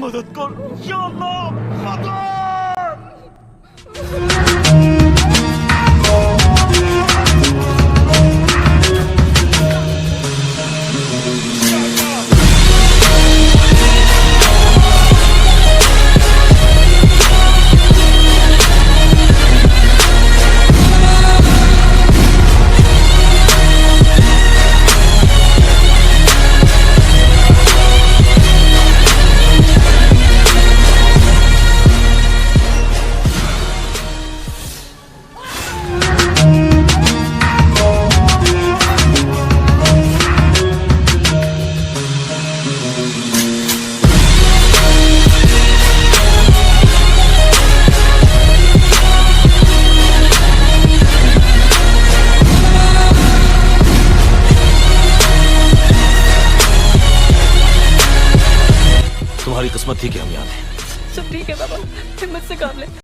मदद कर या अल्लाह, मदद! तुम्हारी किस्मत थी कि हम यहाँ थे। सब ठीक है बाबा, हिम्मत से काम ले।